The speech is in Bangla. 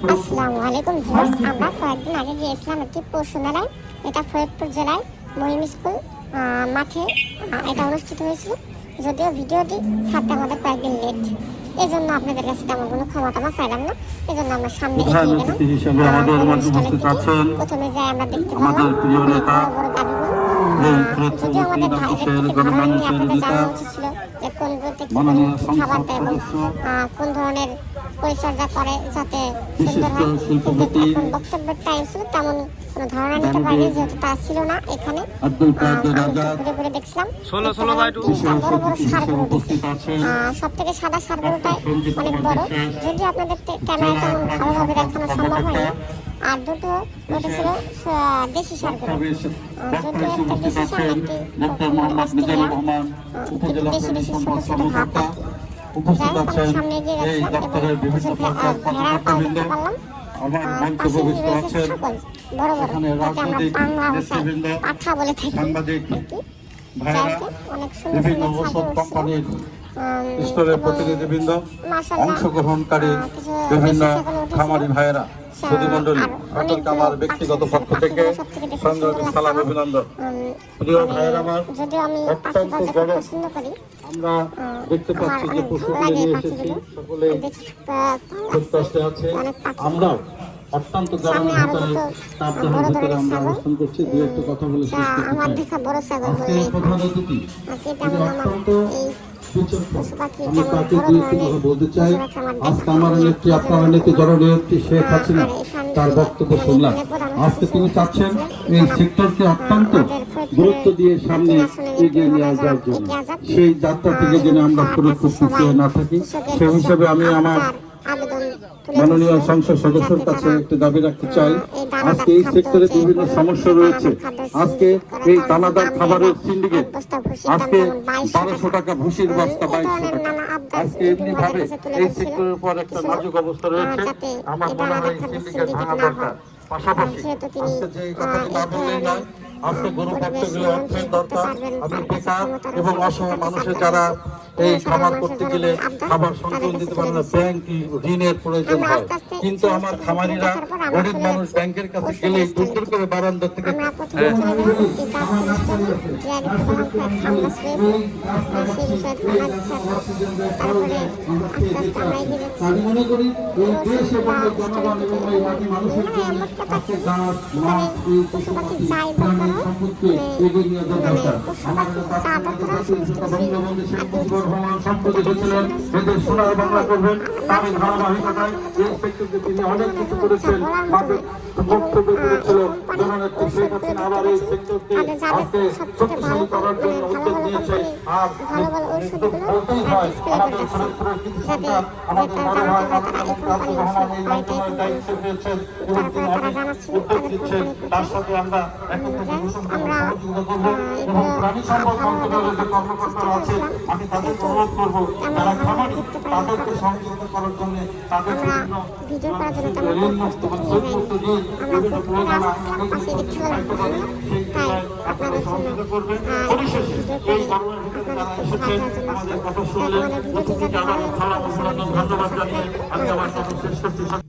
আসসালামু আলাইকুম ভিউয়ার্স, আমরা কয়েকদিন আগে গিয়েছিলাম একটি পশু মেলায়। এটা ফরিদপুর জেলায় মহিম স্কুল মাঠে এটা অনুষ্ঠিত হয়েছিল। যদিও ভিডিওটি ছাড়তে আমাদের কয়েকদিন লেট, এই জন্য আপনাদের কাছে তেমন কোনো ক্ষমা টমা চাইলাম না। এই জন্য আমরা সামনে এগিয়ে গেলাম। প্রথমে যাই আমরা দেখতে পেলাম বড় বড় গাড়িগুলো। যদিও আমাদের ধারণা নিয়ে আপনাদের জানা উচিত ছিল যে কোনগুলোতে খাবার দেয় এবং কোন ধরনের পরিচর্যা করে যাতে সুন্দর হয়। এখন বক্তব্যের টাইম ছিল, তেমন কোনো ধারণা নিতে পারিনি যেহেতু তা ছিল না এখানে। ঘুরে ঘুরে দেখছিলাম বড় বড় সারগুলো দেখছি। সব থেকে সাদা সারগুলোটাই অনেক বড়, যদি আপনাদের ক্যামেরায় তেমন ভালোভাবে দেখানো সম্ভব হয়নি। আর দুটো ওটা ছিল দেশি সারগুলো, যদিও একটা দেশি সার একটি অস্ট্রেলিয়া, বেশি বেশি ছোট ছোট ভাব। যাই হোক, আমরা সামনে এগিয়ে যাচ্ছিলাম এবং কিছু ভেড়ার পাল দেখতে পারলাম। পাশে রয়েছে ছাগল বড় বড়, যাতে আমরা বাংলা ভাষায় পাঠা বলে থাকি আর কি। যাই হোক, অনেক সুন্দর সুন্দর ছাগল উঠছিল। প্রতিনিধিবৃন্দ, অংশগ্রহণকারী বিভিন্ন খামারি ভাইয়েরা, সুধীমণ্ডলী, সকলকে আমার ব্যক্তিগত পক্ষ থেকে সংগ্রামী সালাম অভিনন্দন। প্রিয় ভাইয়েরা আমার, অত্যন্ত বড় আমরা দেখতে পাচ্ছি যে পশুগুলো নিয়ে এসেছি, সকলে প্রত্যাশে আছে। আমরাও অত্যন্ত গরমের ভিতরে তাপদাহের ভিতরে আমরা অবস্থান করছি। দু একটু কথা বলে শেষ করতে চাই। আজকে প্রধান অতিথি অত্যন্ত আমি তাকে দিয়ে একটু কথা বলতে চাই। আজকে আমার নেত্রী, আপনার নেত্রী জননেত্রী শেখ হাসিনা, তার বক্তব্য শুনলাম। আজকে তিনি চাচ্ছেন এই সেক্টরকে অত্যন্ত গুরুত্ব দিয়ে সামনে এগিয়ে নিয়ে যাওয়ার জন্য। সেই যাত্রা থেকে যেন আমরা কোনো পিছিয়ে না থাকি, সেই হিসাবে আমি আমার মাননীয় সংসদ সদস্যের কাছে একটি দাবি রাখতে চাই। আজকে এই সেক্টরে বিভিন্ন সমস্যা রয়েছে। আজকে এই দানাদার খাবারের সিন্ডিকেট আজকে 1200 টাকা ভুসির বস্তা, 2200 টাকা। আজকে এমনি ভাবে এই সেক্টরের উপর একটা নাজুক অবস্থা রয়েছে। আমার মনে হয় এই সিন্ডিকেট ভাঙা দরকার। পাশাপাশি আজকে যে কথাটি না বললেই নয়, আজকে গরু থাকতে গেলে অর্থের দরকার। আমি বেকার এবং অসহায় মানুষের যারা এই খাবার করতে গেলে খাবার সংকলন দিতে পারে না, ব্যাংক ঋণের প্রয়োজন হয়। কিন্তু আমার খামারিরা, গরিব মানুষ ব্যাংকের কাছে গেলে দূর দূর করে বারান্দা থেকে মনে করি এই দেশ এবং জনগণ এবং এই মাটি মানুষের জন্য আজকে গাছ, মাছ, এই পশুপাখি সম্পদকে এগিয়ে নিয়ে যাওয়া দরকার। আমাদের বঙ্গবন্ধু শেখ মুজিবুর রহমান সম্পদে হয়েছিলেন এদের সোনার বাংলা করবেন। তারই ধারাবাহিকতায় এই সেক্টরকে তিনি অনেক কিছু করেছেন, বক্তব্য করেছিলেন। জননেত্রী শেখ হাসিনা আবার এই সেক্টরকে আজকে শক্তিশালী করার জন্য উদ্যোগ নিয়েছে। আর বলতেই হয়, আমাদের ফরিদপুরের কৃতি সন্তান, আমাদের বড় ভাই আব্দুল রহমান এই মন্ত্রণালয়ের দায়িত্ব পেয়েছেন এবং তিনি অনেক উদ্যোগ দিচ্ছেন। তার সাথে আমরা একত্রে ভীষণভাবে সহযোগিতা করবো এবং প্রাণী সম্পদ মন্ত্রণালয়ের যে কর্মকর্তারা আছে, আমি তাদেরকে অনুরোধ করবো যারা খামারি তাদেরকে সহযোগিতা করার জন্য তাদের বিভিন্ন ঋণমুক্ত মানে সুদমুক্ত ঋণ, বিভিন্ন প্রয়োজনা সেই বিষয়ে আপনারা সহযোগিতা করবেন। পরিশেষে এই গরমের ভিতরে যারা এসেছেন, আমাদের কথা শুনলেন, প্রত্যেককে আবার সালাম অভিনন্দন ধন্যবাদ জানিয়ে আমি আমার কথা শেষ করতে